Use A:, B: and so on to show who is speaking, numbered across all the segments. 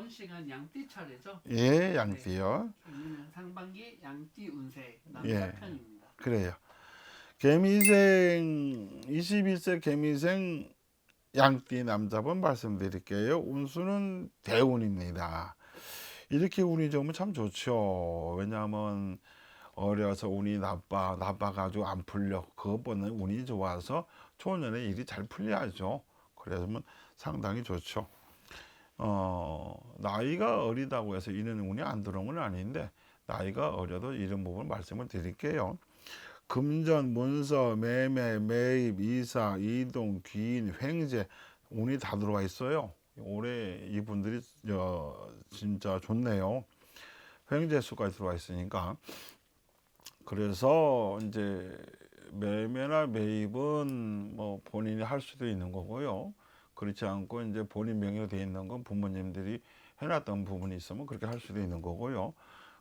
A: 이번 시간 양띠 차례죠?
B: 예,
A: 네.
B: 양띠요.
A: 저희는 상반기 양띠 운세
B: 예,
A: 남자편입니다.
B: 그래요. 개미생 21세 개미생 양띠 남자분 말씀드릴게요. 운수는 대운입니다. 이렇게 운이 좋으면 참 좋죠. 왜냐하면 어려서 운이 나빠가지고 안 풀려. 그것보다는 운이 좋아서 초년에 일이 잘 풀려야죠. 그래서 상당히 좋죠. 나이가 어리다고 해서 이런 운이 안 들어온 건 아닌데, 나이가 어려도 이런 부분 말씀을 드릴게요. 금전, 문서, 매매, 매입, 이사, 이동, 귀인, 횡재 운이 다 들어와 있어요. 올해 이분들이 진짜 좋네요. 횡재 수까지 들어와 있으니까. 그래서 이제 매매나 매입은 뭐 본인이 할 수도 있는 거고요. 그렇지 않고 이제 본인 명의로 되어 있는 건 부모님들이 해놨던 부분이 있으면 그렇게 할 수도 있는 거고요.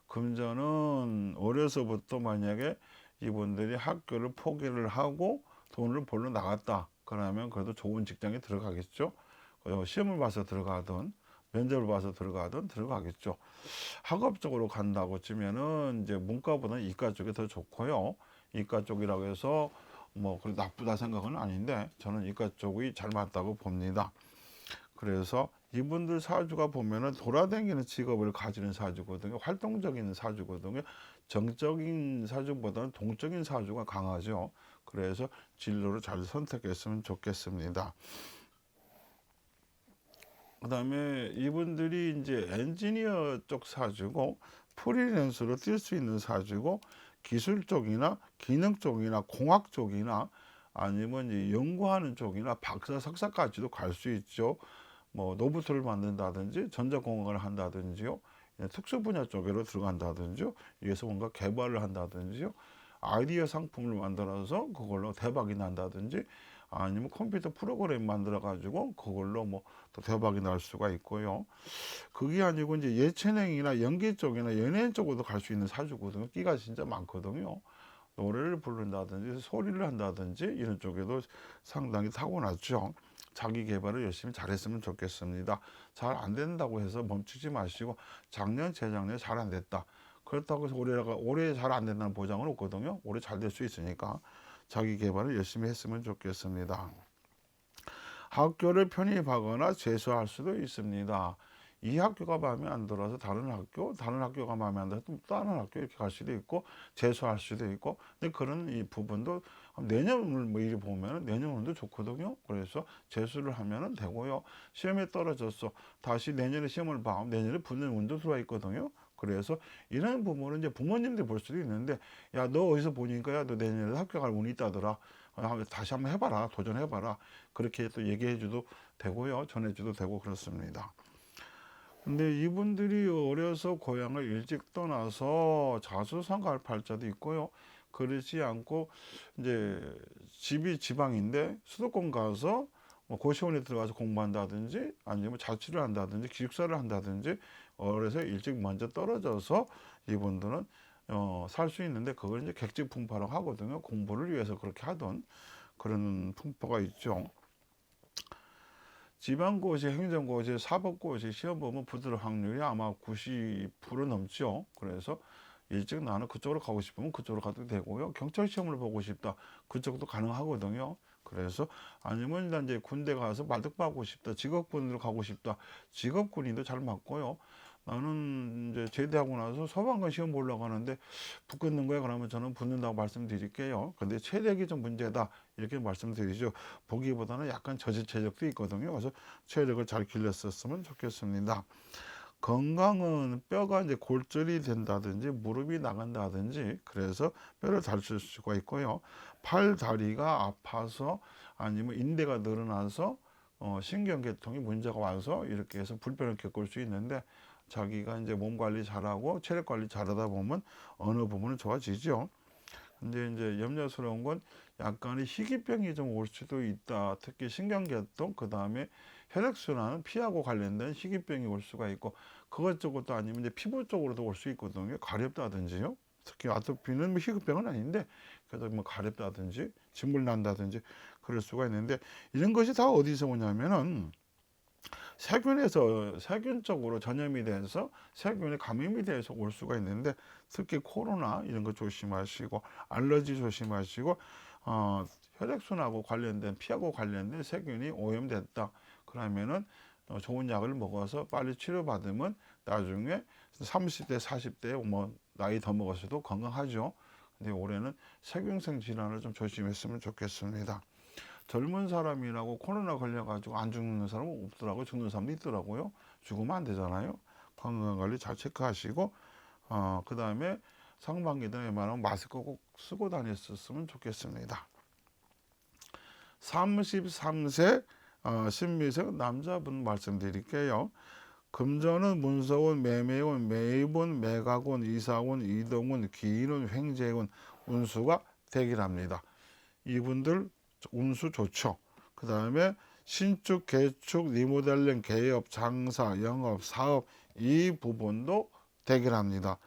B: 금전은 어려서부터 만약에 이분들이 학교를 포기를 하고 돈을 벌러 나갔다. 그러면 그래도 좋은 직장에 들어가겠죠. 시험을 봐서 들어가든 면접을 봐서 들어가든 들어가겠죠. 학업적으로 간다고 치면은 이제 문과보다는 이과 쪽이 더 좋고요. 이과 쪽이라고 해서 뭐 그래 나쁘다 생각은 아닌데 저는 이과 쪽이 잘 맞다고 봅니다. 그래서 이분들 사주가 보면은 돌아다니는 직업을 가지는 사주거든요. 활동적인 사주거든요. 정적인 사주보다는 동적인 사주가 강하죠. 그래서 진로를 잘 선택했으면 좋겠습니다. 그 다음에 이분들이 이제 엔지니어 쪽 사주고 프리랜서로 뛸 수 있는 사주고 기술 쪽이나 기능 쪽이나 공학 쪽이나 아니면 이제 연구하는 쪽이나 박사 석사까지도 갈 수 있죠. 뭐 로봇을 만든다든지 전자공학을 한다든지요. 특수 분야 쪽으로 들어간다든지요. 위에서 뭔가 개발을 한다든지요. 아이디어 상품을 만들어서 그걸로 대박이 난다든지 아니면 컴퓨터 프로그램 만들어 가지고 그걸로 뭐 또 대박이 날 수가 있고요. 그게 아니고 이제 예체능이나 연기 쪽이나 연예인 쪽으로도 갈 수 있는 사주거든요. 끼가 진짜 많거든요. 노래를 부른다든지 소리를 한다든지 이런 쪽에도 상당히 타고났죠. 자기 개발을 열심히 잘했으면 좋겠습니다. 잘 안 된다고 해서 멈추지 마시고 작년, 재작년에 잘 안 됐다. 그렇다고 해서 올해 잘 안 된다는 보장은 없거든요. 올해 잘 될 수 있으니까 자기 개발을 열심히 했으면 좋겠습니다. 학교를 편입하거나 재수할 수도 있습니다. 이 학교가 마음에 안 들어서 다른 학교가 마음에 안 들어서 또 다른 학교 이렇게 갈 수도 있고 재수할 수도 있고 근데 그런 이 부분도 내년을 뭐 이리 보면 내년도 좋거든요. 그래서 재수를 하면은 되고요. 시험에 떨어졌어. 다시 내년에 시험을 봐. 내년에 붙는 운도 들어와 있거든요. 그래서 이런 부분은 이제 부모님들 볼 수도 있는데 야 너 어디서 보니까 야 너 내년에 학교 갈 운이 있다더라. 다시 한번 해봐라. 도전해봐라. 그렇게 또 얘기해줘도 되고요. 전해줘도 되고 그렇습니다. 근데 이분들이 어려서 고향을 일찍 떠나서 자수성가할 팔자도 있고요. 그렇지 않고 이제 집이 지방인데 수도권 가서 뭐 고시원에 들어가서 공부한다든지 아니면 자취를 한다든지 기숙사를 한다든지 어려서 일찍 먼저 떨어져서 이분들은 살 수 있는데 그걸 이제 객지풍파라고 하거든요. 공부를 위해서 그렇게 하던 그런 풍파가 있죠. 지방고시, 행정고시, 사법고시 시험 보면 붙을 확률이 아마 90% 넘죠. 그래서 일찍 나는 그쪽으로 가고 싶으면 그쪽으로 가도 되고요. 경찰 시험을 보고 싶다. 그쪽도 가능하거든요. 그래서 아니면 일단 이제 군대 가서 말뚝박고 싶다. 직업군으로 가고 싶다. 직업군인도 잘 맞고요. 나는 이제 제대하고 나서 소방관 시험 보려고 하는데 붙겠는 거야. 그러면 저는 붙는다고 말씀드릴게요. 근데 체력이 좀 문제다. 이렇게 말씀드리죠. 보기보다는 약간 저질 체력도 있거든요. 그래서 체력을 잘 길렀었으면 좋겠습니다. 건강은 뼈가 이제 골절이 된다든지 무릎이 나간다든지 그래서 뼈를 다칠 수가 있고요. 팔 다리가 아파서 아니면 인대가 늘어나서 신경계통이 문제가 와서 이렇게 해서 불편을 겪을 수 있는데 자기가 이제 몸 관리 잘하고 체력 관리 잘하다 보면 어느 부분은 좋아지죠. 근데 이제 염려스러운 건 약간의 희귀병이 좀 올 수도 있다. 특히 신경계통, 그 다음에 혈액순환, 피하고 관련된 희귀병이 올 수가 있고, 그것 저것도 아니면 이제 피부 쪽으로도 올 수 있거든요. 가렵다든지요. 특히 아토피는 뭐 희귀병은 아닌데, 그래도 뭐 가렵다든지, 진물 난다든지, 그럴 수가 있는데, 이런 것이 다 어디서 오냐면은, 세균적으로 전염이 돼서 세균에 감염이 돼서 올 수가 있는데 특히 코로나 이런 거 조심하시고 알러지 조심하시고 혈액순하고 관련된 피하고 관련된 세균이 오염됐다. 그러면은 좋은 약을 먹어서 빨리 치료받으면 나중에 30대, 40대 뭐 나이 더 먹었어도 건강하죠. 근데 올해는 세균성 질환을 좀 조심했으면 좋겠습니다. 젊은 사람이라고 코로나 걸려가지고 안 죽는 사람은 없더라고요. 죽는 사람도 있더라고요. 죽으면 안 되잖아요. 건강관리 잘 체크하시고 그 다음에 상반기든 웬만하면 마스크 꼭 쓰고 다녔었으면 좋겠습니다. 33세 신미생 남자분 말씀드릴게요. 금전은 문서운, 매매운, 매입운, 매각운, 이사운, 이동운, 기인운, 횡재운 운수가 대기랍니다. 이분들 운수 좋죠. 그 다음에 신축, 개축, 리모델링, 개업, 장사, 영업, 사업 이 부분도 대기랍니다.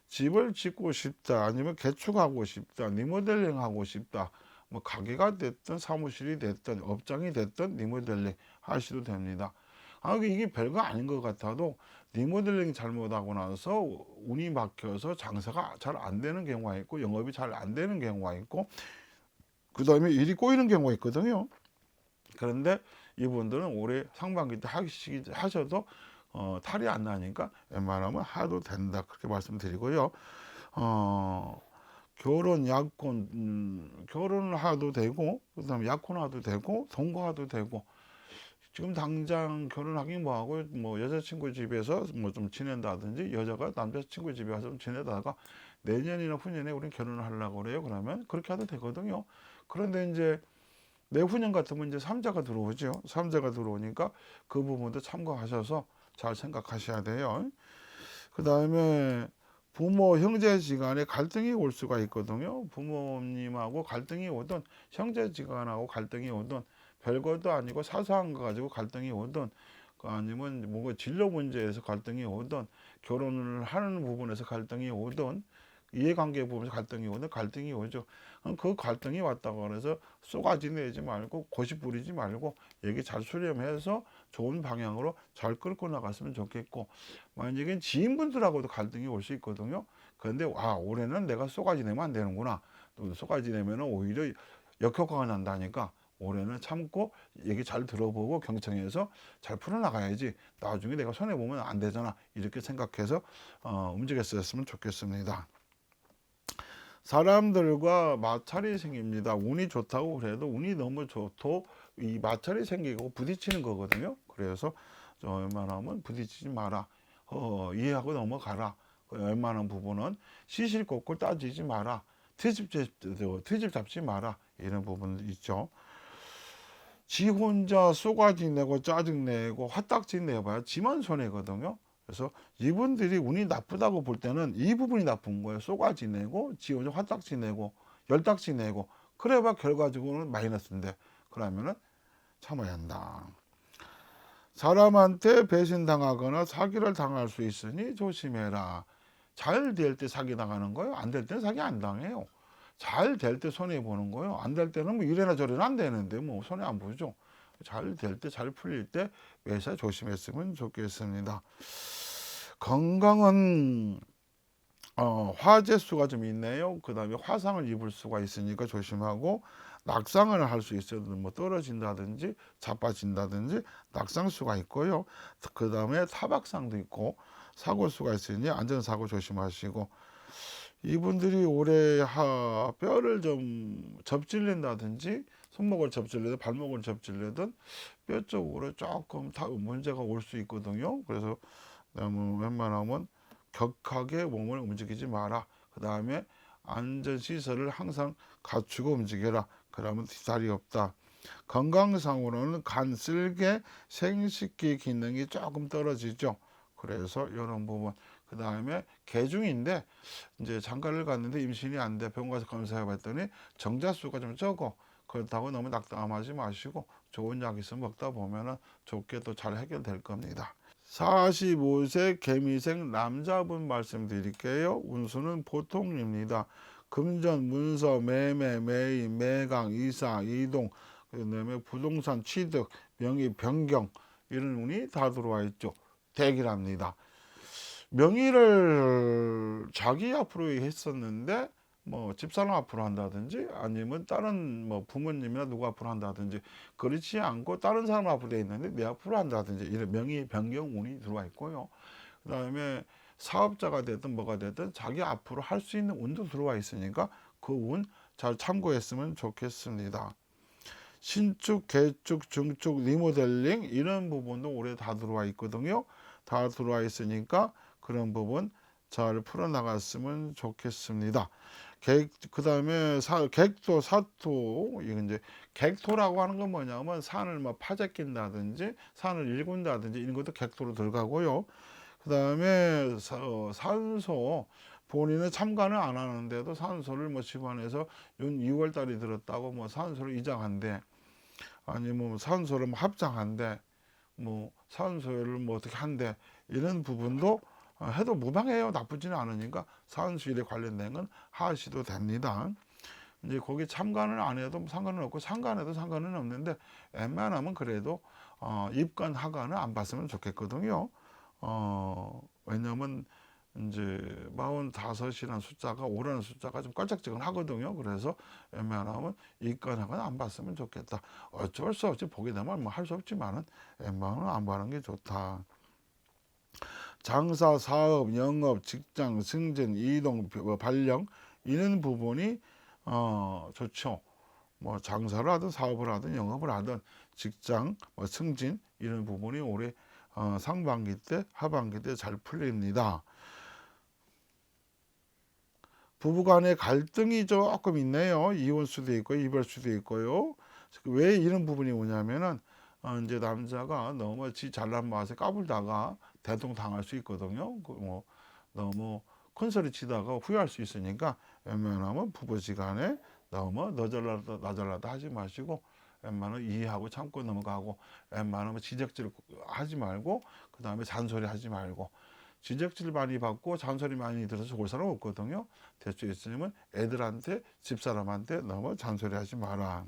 B: 집을 짓고 싶다, 아니면 개축하고 싶다, 리모델링 하고 싶다, 뭐 가게가 됐든 사무실이 됐든 업장이 됐든 리모델링 하셔도 됩니다. 이게 별거 아닌 것 같아도 리모델링 잘못하고 나서 운이 막혀서 장사가 잘 안 되는 경우가 있고 영업이 잘 안 되는 경우가 있고 그 다음에 일이 꼬이는 경우가 있거든요. 그런데 이분들은 올해 상반기 때 하셔도 탈이 안 나니까 웬만하면 하도 된다 그렇게 말씀드리고요. 결혼, 약혼, 결혼을 하도 되고 그 다음에 약혼하도 되고 동거하도 되고 지금 당장 결혼하기 뭐하고 뭐 여자친구 집에서 뭐 좀 지낸다든지 여자가 남자친구 집에 가서 좀 지내다가 내년이나 후년에 우린 결혼을 하려고 그래요. 그러면 그렇게 해도 되거든요. 그런데 이제 내후년 같으면 이제 삼자가 들어오죠. 삼자가 들어오니까 그 부분도 참고하셔서 잘 생각하셔야 돼요. 그 다음에 부모, 형제지간에 갈등이 올 수가 있거든요. 부모님하고 갈등이 오든 형제지간하고 갈등이 오든 별것도 아니고 사소한 거 가지고 갈등이 오든 아니면 뭔가 진로 문제에서 갈등이 오든 결혼을 하는 부분에서 갈등이 오든 이해관계 부분에서 갈등이 오든 갈등이 오죠. 그 갈등이 왔다고 그래서 쏘가지 내지 말고 고집 부리지 말고 얘기 잘 수렴해서 좋은 방향으로 잘 끌고 나갔으면 좋겠고 만약에 지인분들하고도 갈등이 올 수 있거든요. 그런데 올해는 내가 쏘가지 내면 안 되는구나. 또 쏘가지 내면은 오히려 역효과가 난다니까 올해는 참고 얘기 잘 들어보고 경청해서 잘 풀어나가야지 나중에 내가 손해보면 안 되잖아 이렇게 생각해서 움직였으면 좋겠습니다. 사람들과 마찰이 생깁니다. 운이 좋다고 그래도 운이 너무 좋도 이 마찰이 생기고 부딪히는 거거든요. 그래서 웬만하면 부딪히지 마라. 이해하고 넘어가라. 웬만한 부분은 시실kok골 따지지 마라. 트집 잡지 마라. 이런 부분도 있죠. 지 혼자 쏘가지 내고 짜증 내고 화딱지 내봐야 지만 손해거든요. 그래서 이분들이 운이 나쁘다고 볼 때는 이 부분이 나쁜 거예요. 쏘가지 내고 지 혼자 화딱지 내고 열딱지 내고 그래봐 결과적으로는 마이너스인데 그러면은 참아야 한다. 사람한테 배신당하거나 사기를 당할 수 있으니 조심해라. 잘 될 때 사기 당하는 거예요. 안 될 때는 사기 안 당해요. 잘 될 때 손해 보는 거예요. 안 될 때는 뭐 이래나 저래나 안 되는데 뭐 손해 안 보죠. 잘 될 때 잘 풀릴 때 매사 조심했으면 좋겠습니다. 건강은 화재수가 좀 있네요. 그 다음에 화상을 입을 수가 있으니까 조심하고 낙상을 할 수 있어도 뭐 떨어진다든지 자빠진다든지 낙상수가 있고요. 그 다음에 타박상도 있고 사고수가 있으니 안전사고 조심하시고 이분들이 올해 뼈를 좀 접질린다든지 손목을 접질리든 발목을 접질리든 뼈 쪽으로 조금 문제가 올 수 있거든요. 그래서 너무 웬만하면 격하게 몸을 움직이지 마라. 그 다음에 안전시설을 항상 갖추고 움직여라. 그러면 뒤살이 없다. 건강상으로는 간, 쓸개, 생식기 기능이 조금 떨어지죠. 그래서 이런 부분. 그 다음에 개중인데 이제 장가를 갔는데 임신이 안 돼. 병원 가서 검사해 봤더니 정자수가 좀 적어. 그렇다고 너무 낙담하지 마시고 좋은 약 있으면 먹다 보면은 좋게 또 잘 해결될 겁니다. 45세 개미생 남자분 말씀드릴게요. 운수는 보통입니다. 금전, 문서, 매매, 매입, 매강, 이사, 이동, 그다음에 부동산 취득, 명의 변경 이런 운이 다 들어와 있죠. 대기랍니다. 명의를 자기 앞으로 했었는데 뭐 집사람 앞으로 한다든지 아니면 다른 뭐 부모님이나 누구 앞으로 한다든지 그렇지 않고 다른 사람 앞으로 돼 있는데 내 앞으로 한다든지 이런 명의 변경 운이 들어와 있고요. 그 다음에 사업자가 되든 뭐가 되든 자기 앞으로 할 수 있는 운도 들어와 있으니까 그 운 잘 참고했으면 좋겠습니다. 신축, 개축, 증축, 리모델링 이런 부분도 올해 다 들어와 있거든요. 다 들어와 있으니까 그런 부분 잘 풀어나갔으면 좋겠습니다. 그 다음에 객토, 사토, 이건 이제 객토라고 하는 건 뭐냐면 산을 뭐 파재낀다든지 산을 일군다든지 이런 것도 객토로 들어가고요. 그 다음에 산소, 본인은 참관을 안 하는데도 산소를 뭐 집안에서 6월 달이 들었다고 뭐 산소를 이장한대, 아니면 뭐 산소를 뭐 합장한대, 뭐 산소를 뭐 어떻게 한대, 이런 부분도 해도 무방해요. 나쁘지는 않으니까 산수일에 관련된 건 하셔도 됩니다. 이제 거기 참관을 안 해도 상관은 없고 상관해도 상관은 없는데 웬만하면 그래도 입관 하관을 안 봤으면 좋겠거든요. 왜냐면 이제 45이라는 숫자가 오라는 숫자가 좀 껄쩍지근하거든요. 그래서 웬만하면 입관하관 안 봤으면 좋겠다. 어쩔 수 없이 보게 되면 뭐 할 수 없지만은 웬만하면 안 보는 게 좋다. 장사, 사업, 영업, 직장, 승진, 이동, 발령 이런 부분이 좋죠. 뭐 장사를 하든 사업을 하든 영업을 하든 직장, 뭐 승진 이런 부분이 올해 상반기 때, 하반기 때 잘 풀립니다. 부부간의 갈등이 조금 있네요. 이혼 수도 있고 이별 수도 있고요. 왜 이런 부분이 오냐면은 이제 남자가 너무 지 잘난 맛에 까불다가 대동 당할 수 있거든요. 뭐 너무 큰 소리 치다가 후회할 수 있으니까 웬만하면 부부지간에 너무 너 잘났다 나 잘났다 하지 마시고 웬만하면 이해하고 참고 넘어가고 웬만하면 지적질 하지 말고 그 다음에 잔소리 하지 말고 지적질 많이 받고 잔소리 많이 들어서 좋을 사람 없거든요. 될 수 있으면 애들한테 집사람한테 너무 잔소리 하지 마라.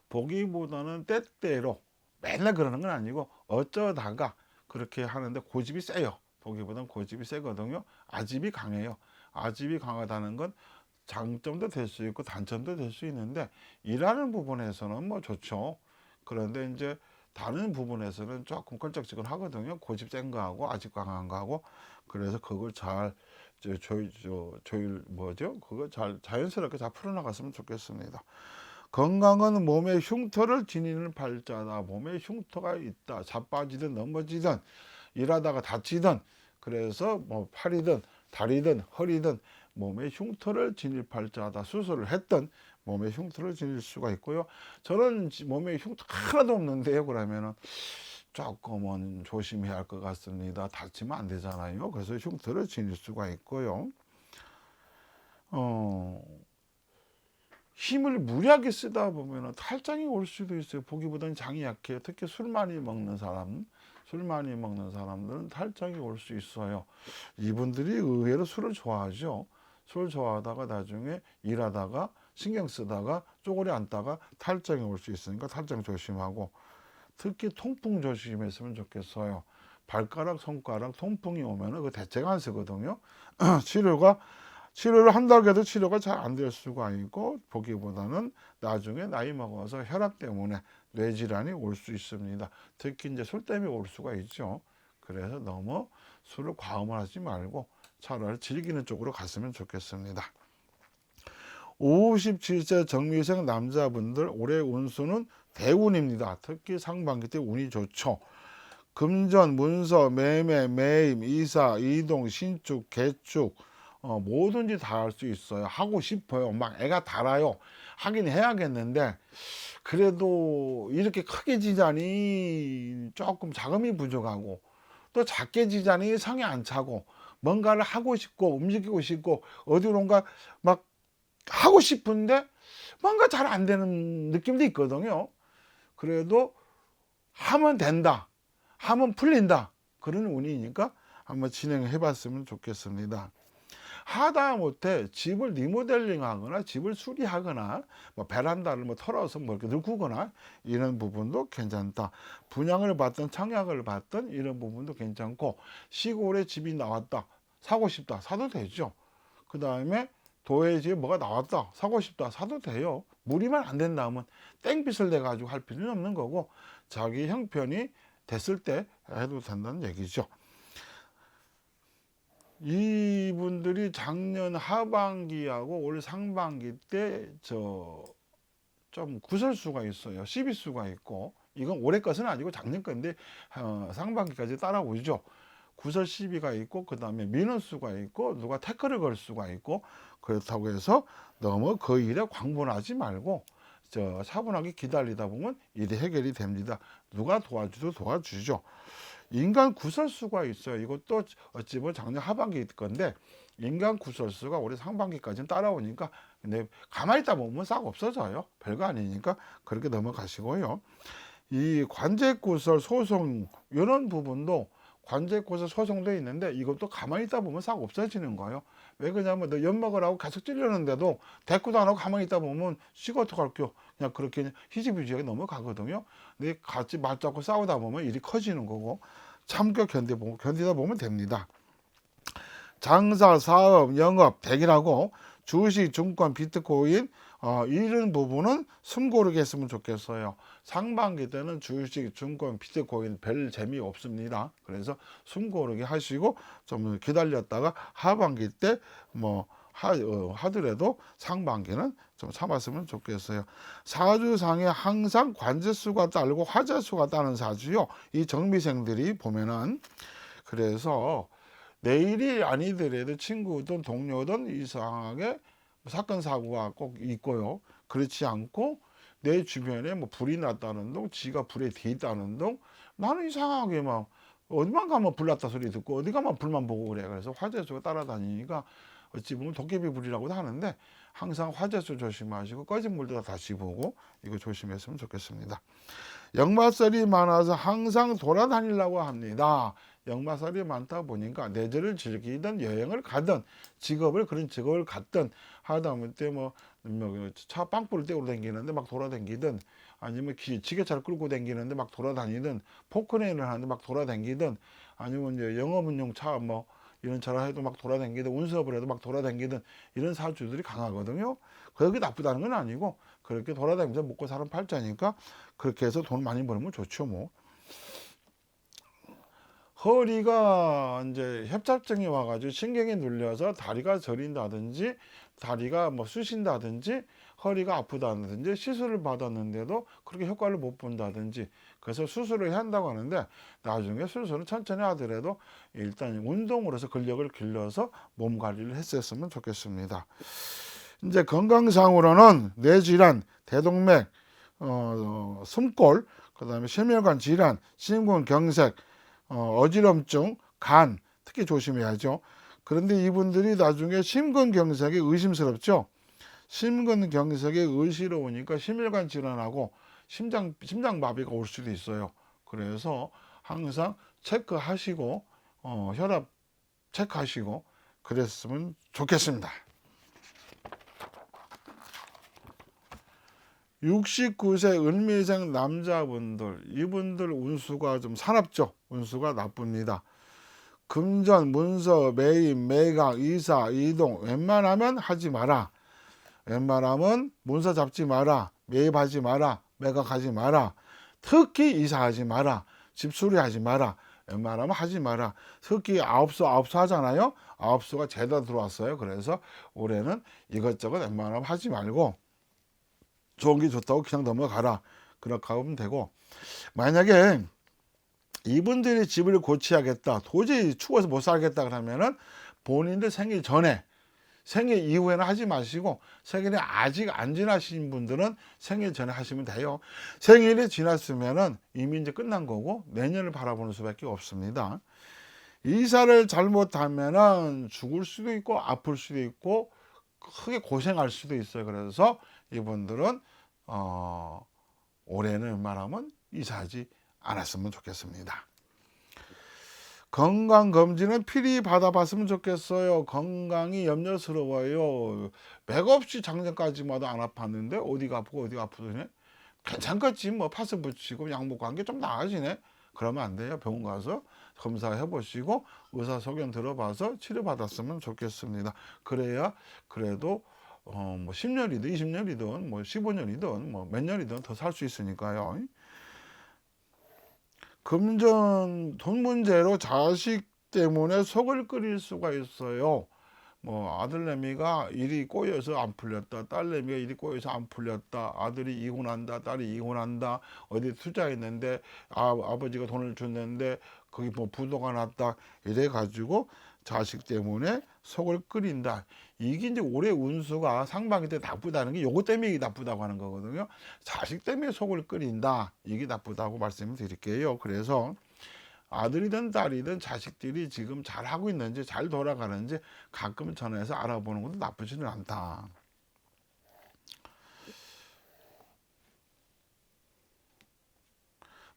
B: 보기보다는 때때로 맨날 그러는 건 아니고 어쩌다가 그렇게 하는데 고집이 세요. 보기보다는 고집이 세거든요. 아집이 강해요. 아집이 강하다는 건 장점도 될 수 있고 단점도 될 수 있는데 일하는 부분에서는 뭐 좋죠. 그런데 이제 다른 부분에서는 조금 껄쩍지근 하거든요. 고집 센 거하고 아집 강한 거하고. 그래서 그걸 잘 조율 뭐죠? 그거 잘 자연스럽게 잘 풀어나갔으면 좋겠습니다. 건강은 몸의 흉터를 지니는 발자다. 몸에 흉터가 있다. 자빠지든 넘어지든 일하다가 다치든 그래서 뭐 팔이든 다리든 허리든 몸의 흉터를 지닐 발자다. 수술을 했던 몸의 흉터를 지닐 수가 있고요. 저는 몸에 흉터 하나도 없는데요. 그러면은 조금은 조심해야 할 것 같습니다. 다치면 안 되잖아요. 그래서 흉터를 지닐 수가 있고요. 힘을 무리하게 쓰다 보면 탈장이 올 수도 있어요. 보기보다는 장이 약해요. 특히 술 많이 먹는 사람들은 탈장이 올 수 있어요. 이분들이 의외로 술을 좋아하죠. 술 좋아하다가 나중에 일하다가 신경 쓰다가 쪼그려 앉다가 탈장이 올 수 있으니까 탈장 조심하고, 특히 통풍 조심했으면 좋겠어요. 발가락, 손가락 통풍이 오면은 그 대책 안 쓰거든요. 치료를 한다고 해도 치료가 잘 안 될 수가 있고, 보기보다는 나중에 나이 먹어서 혈압 때문에 뇌질환이 올 수 있습니다. 특히 이제 술 때문에 올 수가 있죠. 그래서 너무 술을 과음하지 말고 차라리 즐기는 쪽으로 갔으면 좋겠습니다. 57세 정미생 남자분들 올해 운수는 대운입니다. 특히 상반기 때 운이 좋죠. 금전, 문서, 매매, 매임, 이사, 이동, 신축, 개축 뭐든지 다 할 수 있어요. 하고 싶어요. 막 애가 달아요. 하긴 해야겠는데 그래도 이렇게 크게 지자니 조금 자금이 부족하고, 또 작게 지자니 성에 안 차고, 뭔가를 하고 싶고 움직이고 싶고 어디론가 막 하고 싶은데 뭔가 잘 안 되는 느낌도 있거든요. 그래도 하면 된다, 하면 풀린다, 그런 운이니까 한번 진행해 봤으면 좋겠습니다. 하다못해 집을 리모델링하거나 집을 수리하거나 뭐 베란다를 뭐 털어서 뭐 이렇게 늙구거나 이런 부분도 괜찮다. 분양을 받든 청약을 받든 이런 부분도 괜찮고, 시골에 집이 나왔다, 사고 싶다, 사도 되죠. 그 다음에 도에 집에 뭐가 나왔다, 사고 싶다, 사도 돼요. 무리만 안 된다면 땡빚을 내 가지고 할 필요는 없는 거고, 자기 형편이 됐을 때 해도 된다는 얘기죠. 이분들이 작년 하반기하고 올 상반기 때 좀 구설수가 있어요. 시비수가 있고, 이건 올해 것은 아니고 작년 건데 상반기까지 따라오죠. 구설 시비가 있고, 그 다음에 민원수가 있고, 누가 태클을 걸 수가 있고, 그렇다고 해서 너무 그 일에 광분하지 말고 차분하게 기다리다 보면 일이 해결이 됩니다. 누가 도와주도 도와주죠. 인간 구설수가 있어요. 이것도 어찌 보면 작년 하반기 건데, 인간 구설수가 올해 상반기까지는 따라오니까, 근데 가만히 있다 보면 싹 없어져요. 별거 아니니까 그렇게 넘어가시고요. 이 관제구설 소송 이런 부분도 관제구설 소송도 있는데, 이것도 가만히 있다 보면 싹 없어지는 거예요. 왜 그러냐면 너 엿먹으라고 계속 찔르는데도 대꾸도 안 하고 가만히 있다 보면 씨가 어떡할게요. 그냥 그렇게 희지부지하게 넘어가거든요. 근데 같이 맞잡고 싸우다 보면 일이 커지는 거고, 참고 견디다 보면 됩니다. 장사, 사업, 영업, 대기라고 주식, 증권, 비트코인 이런 부분은 숨 고르게 했으면 좋겠어요. 상반기 때는 주식, 증권, 비트코인 별 재미 없습니다. 그래서 숨 고르게 하시고 좀 기다렸다가 하반기 때 뭐 하더라도 상반기는 좀 참았으면 좋겠어요. 사주상에 항상 관제수가 따르고 화재수가 따르는 사주요. 이 정미생들이 보면은, 그래서 내일이 아니더라도 친구든 동료든 이상하게 사건 사고가 꼭 있고요. 그렇지 않고 내 주변에 뭐 불이 났다는 둥, 지가 불에 돼 있다는 둥, 나는 이상하게 막 어디만 가면 불 났다 소리 듣고 어디 가면 불만 보고 그래. 그래서 화재수가 따라다니니까 어찌 보면 도깨비 불이라고도 하는데, 항상 화재수 조심하시고 꺼진 물도 다시 보고 이거 조심했으면 좋겠습니다. 역마살이 많아서 항상 돌아다니려고 합니다. 역마살이 많다 보니까 내재를 즐기든 여행을 가든 그런 직업을 갖든 하다못해 차 빵불을 떼고 다니는데 막 돌아다니든, 아니면 지게차를 끌고 다니는데 막 돌아다니든, 포크레인을 하는데 막 돌아다니든, 아니면 이제 영업운용 차 이런 차를 해도 막 돌아다니든, 운수업을 해도 막 돌아다니든, 이런 사주들이 강하거든요. 그게 나쁘다는 건 아니고, 그렇게 돌아다니면서 먹고 사는 팔자니까 그렇게 해서 돈 많이 벌면 좋죠 뭐. 허리가 이제 협착증이 와가지고 신경이 눌려서 다리가 저린다든지, 다리가 쑤신다든지, 허리가 아프다든지, 시술을 받았는데도 그렇게 효과를 못 본다든지, 그래서 수술을 해야 한다고 하는데, 나중에 수술은 천천히 하더라도 일단 운동으로서 근력을 길러서 몸 관리를 했었으면 좋겠습니다. 이제 건강상으로는 뇌질환, 대동맥, 숨골, 그 다음에 심혈관 질환, 심근경색, 어지럼증, 간 특히 조심해야죠. 그런데 이분들이 나중에 심근경색이 의심스럽죠. 심근경색이 의심스러우니까 심혈관 질환하고 심장마비가 올 수도 있어요. 그래서 항상 체크하시고 혈압 체크하시고 그랬으면 좋겠습니다. 69세 을미생 남자분들, 이분들 운수가 좀 사납죠. 운수가 나쁩니다. 금전, 문서, 매입, 매각, 이사, 이동 웬만하면 하지 마라. 웬만하면 문서 잡지 마라. 매입하지 마라. 매각하지 마라. 특히 이사하지 마라. 집 수리하지 마라. 웬만하면 하지 마라. 특히 아홉수 하잖아요. 아홉수가 제대로 들어왔어요. 그래서 올해는 이것저것 웬만하면 하지 말고 좋은 게 좋다고 그냥 넘어가라. 그렇게 하면 되고, 만약에 이분들이 집을 고쳐야겠다, 도저히 추워서 못 살겠다 그러면은 본인들 생일 전에, 생일 이후에는 하지 마시고, 생일이 아직 안 지나신 분들은 생일 전에 하시면 돼요. 생일이 지났으면은 이미 이제 끝난 거고 내년을 바라보는 수밖에 없습니다. 이사를 잘못하면은 죽을 수도 있고 아플 수도 있고 크게 고생할 수도 있어요. 그래서 이분들은 올해는 웬만하면 이사하지 않았으면 좋겠습니다. 건강검진은 필히 받아봤으면 좋겠어요. 건강이 염려스러워요. 맥없이 작년까지마다 안 아팠는데 어디가 아프고 어디가 아프더니 괜찮겠지 뭐 파스 붙이고 약 먹고 한 게 좀 나아지네. 그러면 안 돼요. 병원 가서 검사해 보시고 의사 소견 들어봐서 치료받았으면 좋겠습니다. 그래야 그래도 뭐 10년이든 20년이든 뭐 15년이든 뭐 몇 년이든 더 살 수 있으니까요. 금전 돈 문제로 자식 때문에 속을 끓일 수가 있어요. 뭐 아들내미가 일이 꼬여서 안 풀렸다, 딸내미가 일이 꼬여서 안 풀렸다, 아들이 이혼한다, 딸이 이혼한다, 어디 투자했는데 아버지가 돈을 줬는데 거기 뭐 부도가 났다, 이래 가지고 자식 때문에 속을 끓인다. 이게 이제 올해 운수가 상반기 때 나쁘다는 게 요거 때문에 이게 나쁘다고 하는 거거든요. 자식 때문에 속을 끓인다, 이게 나쁘다고 말씀을 드릴게요. 그래서 아들이든 딸이든 자식들이 지금 잘 하고 있는지 잘 돌아가는지 가끔 전화해서 알아보는 것도 나쁘지는 않다.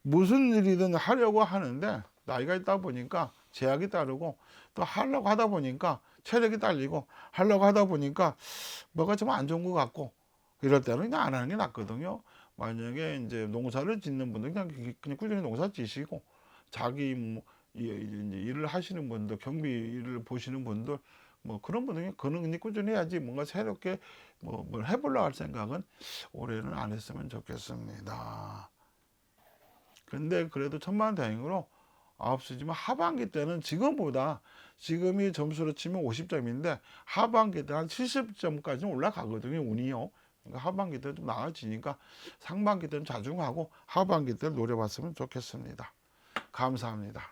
B: 무슨 일이든 하려고 하는데 나이가 있다 보니까 제약이 따르고 또 하려고 하다 보니까 체력이 딸리고 하려고 하다 보니까 뭐가 좀 안 좋은 것 같고 이럴 때는 그냥 안 하는 게 낫거든요. 만약에 이제 농사를 짓는 분들 그냥 꾸준히 농사 지시고 자기 뭐 이제 일을 하시는 분들 경비 일을 보시는 분들 뭐 그런 분들이 그는 꾸준히 해야지 뭔가 새롭게 뭘 해보려고 할 생각은 올해는 안 했으면 좋겠습니다. 근데 그래도 천만다행으로 9시지만 하반기 때는 지금보다 지금이 점수로 치면 50점인데 하반기 때 한 70점까지는 올라가거든요. 운이요. 그러니까 하반기 때 좀 나아지니까 상반기 때는 자중하고 하반기 때 노려봤으면 좋겠습니다. 감사합니다.